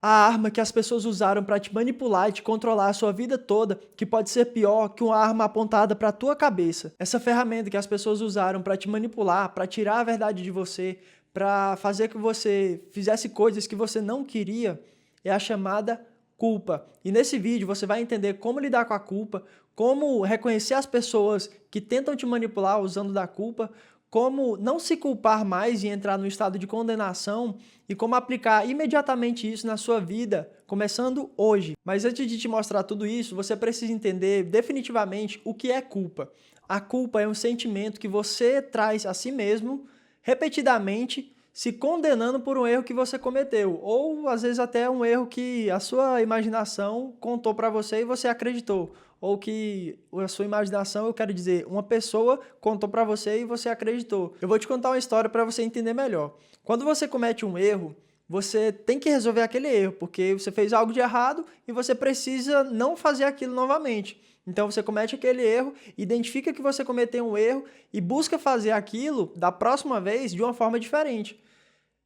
A arma que as pessoas usaram para te manipular e te controlar a sua vida toda, que pode ser pior que uma arma apontada para a tua cabeça. Essa ferramenta que as pessoas usaram para te manipular, para tirar a verdade de você, para fazer que você fizesse coisas que você não queria, é a chamada culpa. E nesse vídeo você vai entender como lidar com a culpa, como reconhecer as pessoas que tentam te manipular usando da culpa, como não se culpar mais e entrar no estado de condenação e como aplicar imediatamente isso na sua vida, começando hoje. Mas antes de te mostrar tudo isso, você precisa entender definitivamente o que é culpa. A culpa é um sentimento que você traz a si mesmo repetidamente, se condenando por um erro que você cometeu, ou às vezes até um erro que a sua imaginação contou para você e você acreditou, ou que a sua imaginação, eu quero dizer, uma pessoa contou para você e você acreditou. Eu vou te contar uma história para você entender melhor. Quando você comete um erro, você tem que resolver aquele erro, porque você fez algo de errado e você precisa não fazer aquilo novamente. Então você comete aquele erro, identifica que você cometeu um erro e busca fazer aquilo da próxima vez de uma forma diferente.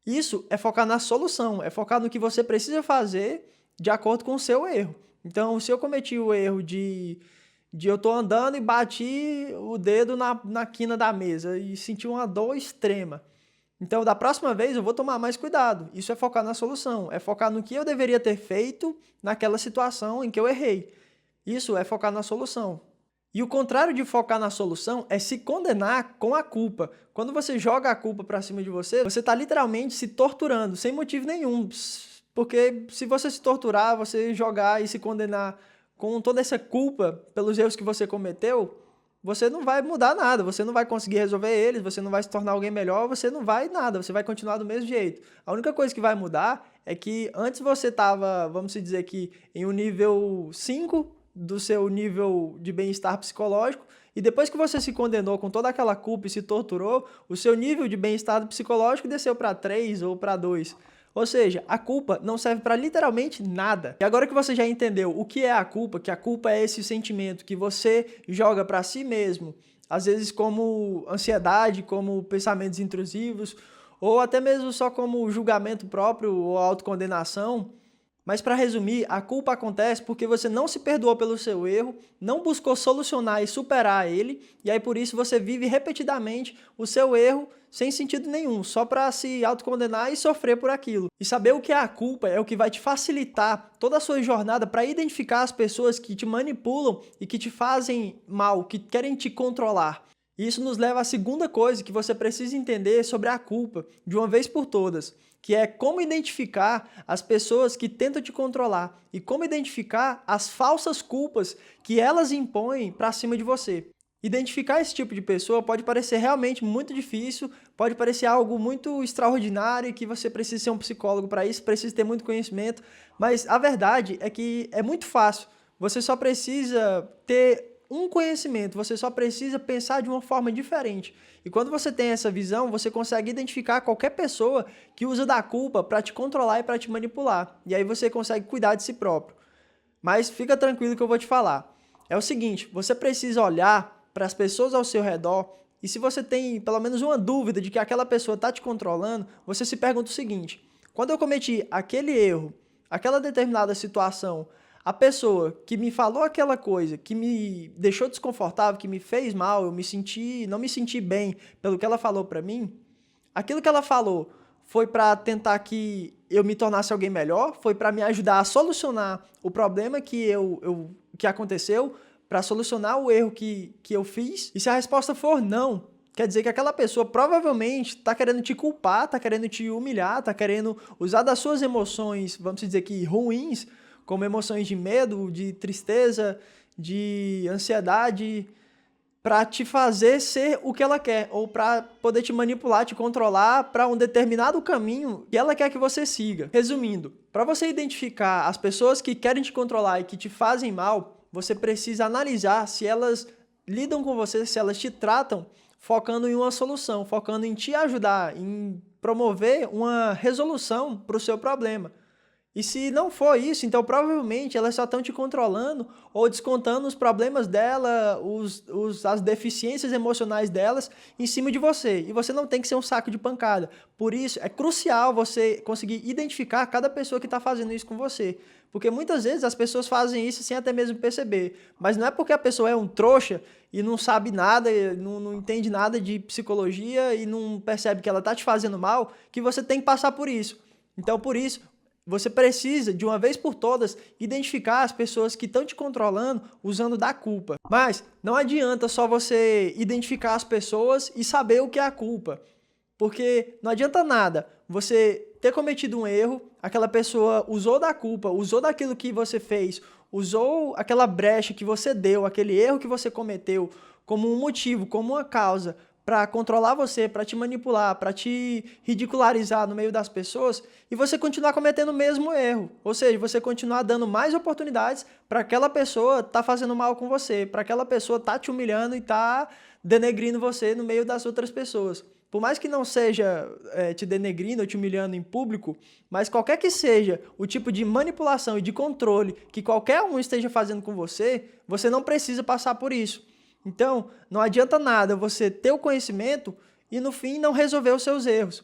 Isso é focar na solução, é focar no que você precisa fazer de acordo com o seu erro. Então, se eu cometi o erro de eu tô andando e bati o dedo na quina da mesa e senti uma dor extrema. Então, da próxima vez, eu vou tomar mais cuidado. Isso é focar na solução, é focar no que eu deveria ter feito naquela situação em que eu errei. Isso é focar na solução. E o contrário de focar na solução é se condenar com a culpa. Quando você joga a culpa para cima de você, você está literalmente se torturando, sem motivo nenhum. Porque se você se torturar, você jogar e se condenar com toda essa culpa pelos erros que você cometeu, você não vai mudar nada, você não vai conseguir resolver eles, você não vai se tornar alguém melhor, você não vai nada, você vai continuar do mesmo jeito. A única coisa que vai mudar é que antes você estava, vamos dizer aqui, em um nível 5 do seu nível de bem-estar psicológico, e depois que você se condenou com toda aquela culpa e se torturou, o seu nível de bem-estar psicológico desceu para 3 ou para 2. Ou seja, a culpa não serve para literalmente nada. E agora que você já entendeu o que é a culpa, que a culpa é esse sentimento que você joga para si mesmo, às vezes como ansiedade, como pensamentos intrusivos, ou até mesmo só como julgamento próprio ou autocondenação. Mas para resumir, a culpa acontece porque você não se perdoou pelo seu erro, não buscou solucionar e superar ele, e aí por isso você vive repetidamente o seu erro sem sentido nenhum, só para se autocondenar e sofrer por aquilo. E saber o que é a culpa é o que vai te facilitar toda a sua jornada para identificar as pessoas que te manipulam e que te fazem mal, que querem te controlar. E isso nos leva à segunda coisa que você precisa entender sobre a culpa, de uma vez por todas, que é como identificar as pessoas que tentam te controlar e como identificar as falsas culpas que elas impõem para cima de você. Identificar esse tipo de pessoa pode parecer realmente muito difícil, pode parecer algo muito extraordinário e que você precisa ser um psicólogo para isso, precisa ter muito conhecimento, mas a verdade é que é muito fácil. Você só precisa ter um conhecimento, você só precisa pensar de uma forma diferente. E quando você tem essa visão, você consegue identificar qualquer pessoa que usa da culpa para te controlar e para te manipular. E aí você consegue cuidar de si próprio. Mas fica tranquilo que eu vou te falar. É o seguinte, você precisa olhar para as pessoas ao seu redor e se você tem pelo menos uma dúvida de que aquela pessoa está te controlando, você se pergunta o seguinte: quando eu cometi aquele erro, aquela determinada situação, a pessoa que me falou aquela coisa, que me deixou desconfortável, que me fez mal, não me senti bem pelo que ela falou pra mim, aquilo que ela falou foi pra tentar que eu me tornasse alguém melhor, foi pra me ajudar a solucionar o problema que aconteceu, pra solucionar o erro que eu fiz. E se a resposta for não, quer dizer que aquela pessoa provavelmente está querendo te culpar, está querendo te humilhar, está querendo usar das suas emoções, vamos dizer que ruins, como emoções de medo, de tristeza, de ansiedade, para te fazer ser o que ela quer, ou para poder te manipular, te controlar para um determinado caminho que ela quer que você siga. Resumindo, para você identificar as pessoas que querem te controlar e que te fazem mal, você precisa analisar se elas lidam com você, se elas te tratam focando em uma solução, focando em te ajudar, em promover uma resolução para o seu problema. E se não for isso, então provavelmente elas só estão te controlando ou descontando os problemas dela, as deficiências emocionais delas em cima de você. E você não tem que ser um saco de pancada. Por isso, é crucial você conseguir identificar cada pessoa que está fazendo isso com você. Porque muitas vezes as pessoas fazem isso sem até mesmo perceber. Mas não é porque a pessoa é um trouxa e não sabe nada, não entende nada de psicologia e não percebe que ela está te fazendo mal, que você tem que passar por isso. Então, por isso, você precisa, de uma vez por todas, identificar as pessoas que estão te controlando usando da culpa. Mas não adianta só você identificar as pessoas e saber o que é a culpa. Porque não adianta nada você ter cometido um erro, aquela pessoa usou da culpa, usou daquilo que você fez, usou aquela brecha que você deu, aquele erro que você cometeu como um motivo, como uma causa para controlar você, para te manipular, para te ridicularizar no meio das pessoas e você continuar cometendo o mesmo erro. Ou seja, você continuar dando mais oportunidades para aquela pessoa tá fazendo mal com você, para aquela pessoa tá te humilhando e tá denegrindo você no meio das outras pessoas. Por mais que não seja te denegrindo ou te humilhando em público, mas qualquer que seja o tipo de manipulação e de controle que qualquer um esteja fazendo com você, você não precisa passar por isso. Então, não adianta nada você ter o conhecimento e, no fim, não resolver os seus erros.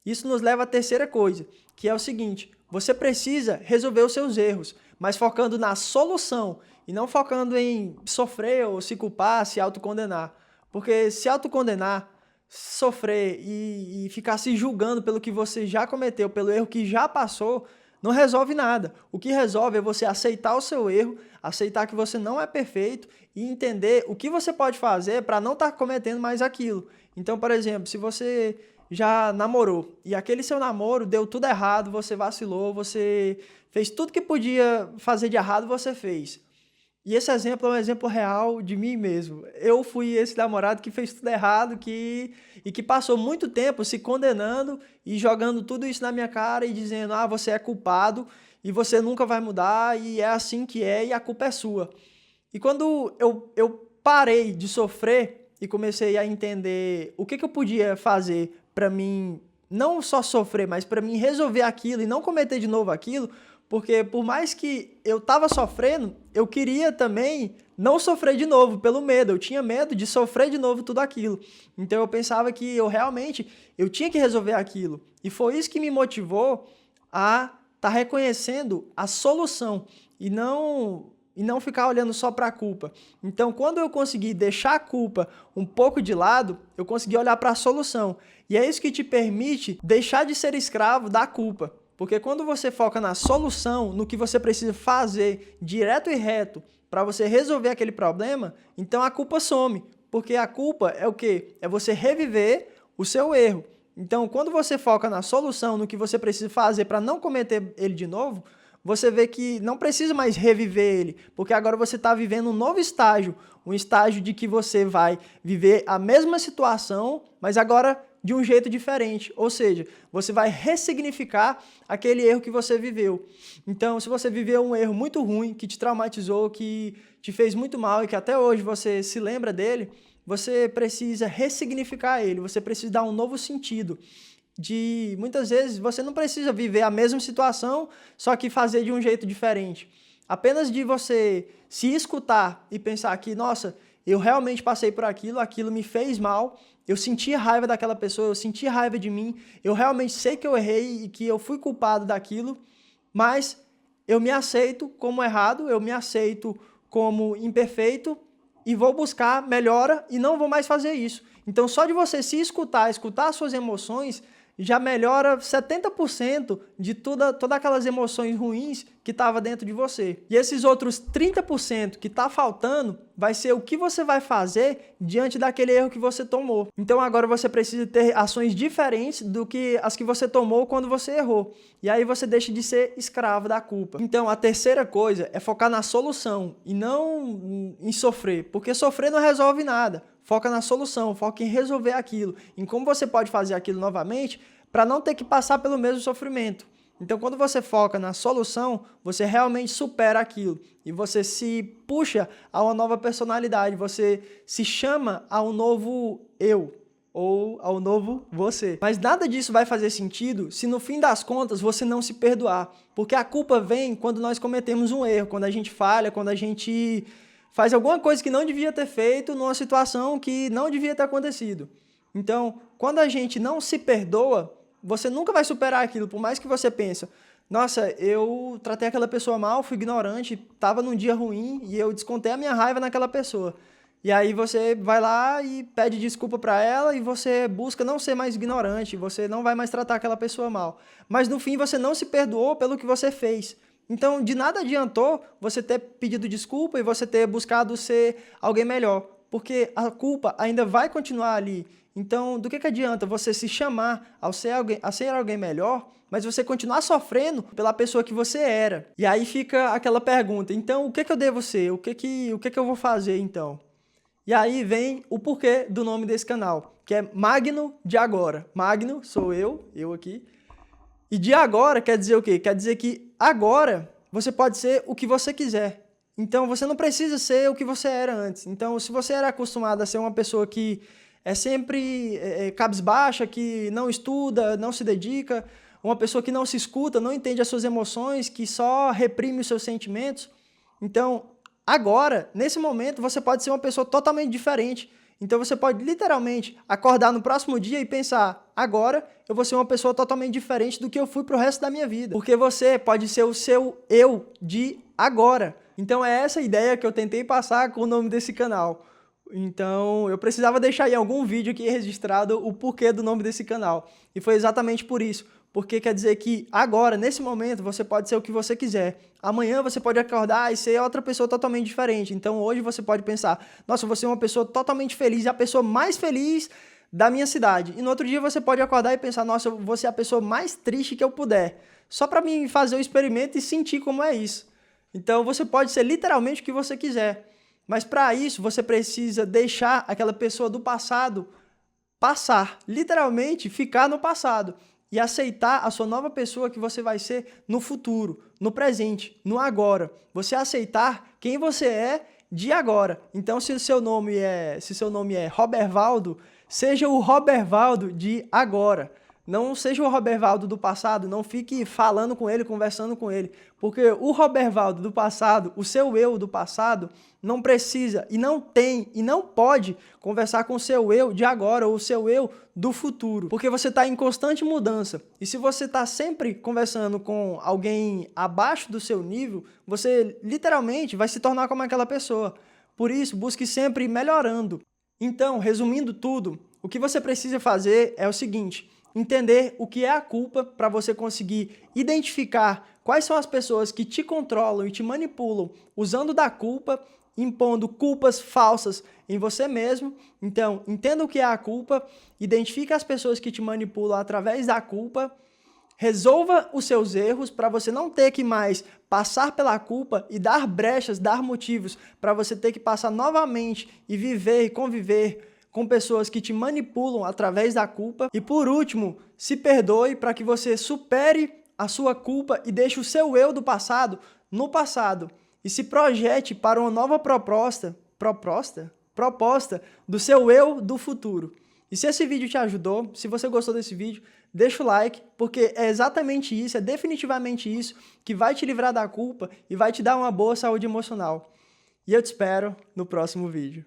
Isso nos leva à terceira coisa, que é o seguinte: você precisa resolver os seus erros, mas focando na solução e não focando em sofrer ou se culpar, se autocondenar. Porque se autocondenar, sofrer e ficar se julgando pelo que você já cometeu, pelo erro que já passou, não resolve nada. O que resolve é você aceitar o seu erro, aceitar que você não é perfeito e entender o que você pode fazer para não estar cometendo mais aquilo. Então, por exemplo, se você já namorou e aquele seu namoro deu tudo errado, você vacilou, você fez tudo que podia fazer de errado, você fez. E esse exemplo é um exemplo real de mim mesmo. Eu fui esse namorado que fez tudo errado e que passou muito tempo se condenando e jogando tudo isso na minha cara e dizendo: ah, você é culpado e você nunca vai mudar e é assim que é e a culpa é sua. E quando eu parei de sofrer e comecei a entender o que eu podia fazer para mim não só sofrer, mas para mim resolver aquilo e não cometer de novo aquilo, porque por mais que eu estava sofrendo, eu queria também não sofrer de novo, pelo medo. Eu tinha medo de sofrer de novo tudo aquilo. Então eu pensava que eu tinha que resolver aquilo. E foi isso que me motivou a estar reconhecendo a solução e não ficar olhando só para a culpa. Então, quando eu consegui deixar a culpa um pouco de lado, eu consegui olhar para a solução. E é isso que te permite deixar de ser escravo da culpa. Porque quando você foca na solução, no que você precisa fazer direto e reto para você resolver aquele problema, então a culpa some. Porque a culpa é o quê? É você reviver o seu erro. Então, quando você foca na solução, no que você precisa fazer para não cometer ele de novo, você vê que não precisa mais reviver ele, porque agora você está vivendo um novo estágio, um estágio de que você vai viver a mesma situação, mas agora de um jeito diferente, ou seja, você vai ressignificar aquele erro que você viveu. Então, se você viveu um erro muito ruim, que te traumatizou, que te fez muito mal e que até hoje você se lembra dele, você precisa ressignificar ele, você precisa dar um novo sentido. Muitas vezes você não precisa viver a mesma situação, só que fazer de um jeito diferente. Apenas de você se escutar e pensar que, nossa, eu realmente passei por aquilo, aquilo me fez mal, eu senti raiva daquela pessoa, eu senti raiva de mim, eu realmente sei que eu errei e que eu fui culpado daquilo, mas eu me aceito como errado, eu me aceito como imperfeito e vou buscar melhora e não vou mais fazer isso. Então, só de você se escutar as suas emoções, já melhora 70% de todas aquelas emoções ruins que estavam dentro de você. E esses outros 30% que está faltando vai ser o que você vai fazer diante daquele erro que você tomou. Então agora você precisa ter ações diferentes do que as que você tomou quando você errou. E aí você deixa de ser escravo da culpa. Então a terceira coisa é focar na solução e não em sofrer, porque sofrer não resolve nada. Foca na solução, foca em resolver aquilo, em como você pode fazer aquilo novamente para não ter que passar pelo mesmo sofrimento. Então, quando você foca na solução, você realmente supera aquilo e você se puxa a uma nova personalidade, você se chama a um novo eu. ou ao novo você. Mas nada disso vai fazer sentido se no fim das contas você não se perdoar, porque a culpa vem quando nós cometemos um erro, quando a gente falha, quando a gente faz alguma coisa que não devia ter feito numa situação que não devia ter acontecido. Então, quando a gente não se perdoa, você nunca vai superar aquilo, por mais que você pense, nossa, eu tratei aquela pessoa mal, fui ignorante, estava num dia ruim e eu descontei a minha raiva naquela pessoa. E aí você vai lá e pede desculpa para ela e você busca não ser mais ignorante, você não vai mais tratar aquela pessoa mal. Mas no fim você não se perdoou pelo que você fez. Então de nada adiantou você ter pedido desculpa e você ter buscado ser alguém melhor, porque a culpa ainda vai continuar ali. Então do que adianta você se chamar a ser alguém melhor, mas você continuar sofrendo pela pessoa que você era? E aí fica aquela pergunta, então o que eu devo ser? O que eu vou fazer então? E aí vem o porquê do nome desse canal, que é Magno de Agora. Magno sou eu aqui. E de agora quer dizer o quê? Quer dizer que agora você pode ser o que você quiser. Então você não precisa ser o que você era antes. Então se você era acostumado a ser uma pessoa que é sempre cabisbaixa, que não estuda, não se dedica, uma pessoa que não se escuta, não entende as suas emoções, que só reprime os seus sentimentos, então agora, nesse momento, você pode ser uma pessoa totalmente diferente. Então você pode literalmente acordar no próximo dia e pensar, agora eu vou ser uma pessoa totalmente diferente do que eu fui pro resto da minha vida. Porque você pode ser o seu eu de agora. Então é essa ideia que eu tentei passar com o nome desse canal. Então eu precisava deixar em algum vídeo aqui registrado o porquê do nome desse canal. E foi exatamente por isso. Porque quer dizer que agora, nesse momento, você pode ser o que você quiser. Amanhã você pode acordar e ser outra pessoa totalmente diferente. Então hoje você pode pensar, nossa, eu vou ser uma pessoa totalmente feliz, a pessoa mais feliz da minha cidade. E no outro dia você pode acordar e pensar, nossa, eu vou ser a pessoa mais triste que eu puder. Só para mim fazer o experimento e sentir como é isso. Então você pode ser literalmente o que você quiser. Mas para isso você precisa deixar aquela pessoa do passado passar. Literalmente ficar no passado. E aceitar a sua nova pessoa que você vai ser no futuro, no presente, no agora. Você aceitar quem você é de agora. Então, se seu nome é Robervaldo, seja o Robervaldo de agora. Não seja o Robervaldo do passado, não fique falando com ele, conversando com ele. Porque o Robervaldo do passado, o seu eu do passado, não precisa e não tem e não pode conversar com o seu eu de agora ou o seu eu do futuro. Porque você está em constante mudança. E se você está sempre conversando com alguém abaixo do seu nível, você literalmente vai se tornar como aquela pessoa. Por isso, busque sempre ir melhorando. Então, resumindo tudo, o que você precisa fazer é o seguinte: entender o que é a culpa para você conseguir identificar quais são as pessoas que te controlam e te manipulam usando da culpa, impondo culpas falsas em você mesmo. Então, entenda o que é a culpa, identifique as pessoas que te manipulam através da culpa, resolva os seus erros para você não ter que mais passar pela culpa e dar brechas, dar motivos para você ter que passar novamente e viver e conviver com pessoas que te manipulam através da culpa. E por último, se perdoe para que você supere a sua culpa e deixe o seu eu do passado no passado e se projete para uma nova proposta do seu eu do futuro. E se esse vídeo te ajudou, se você gostou desse vídeo, deixa o like, porque é exatamente isso, é definitivamente isso que vai te livrar da culpa e vai te dar uma boa saúde emocional. E eu te espero no próximo vídeo.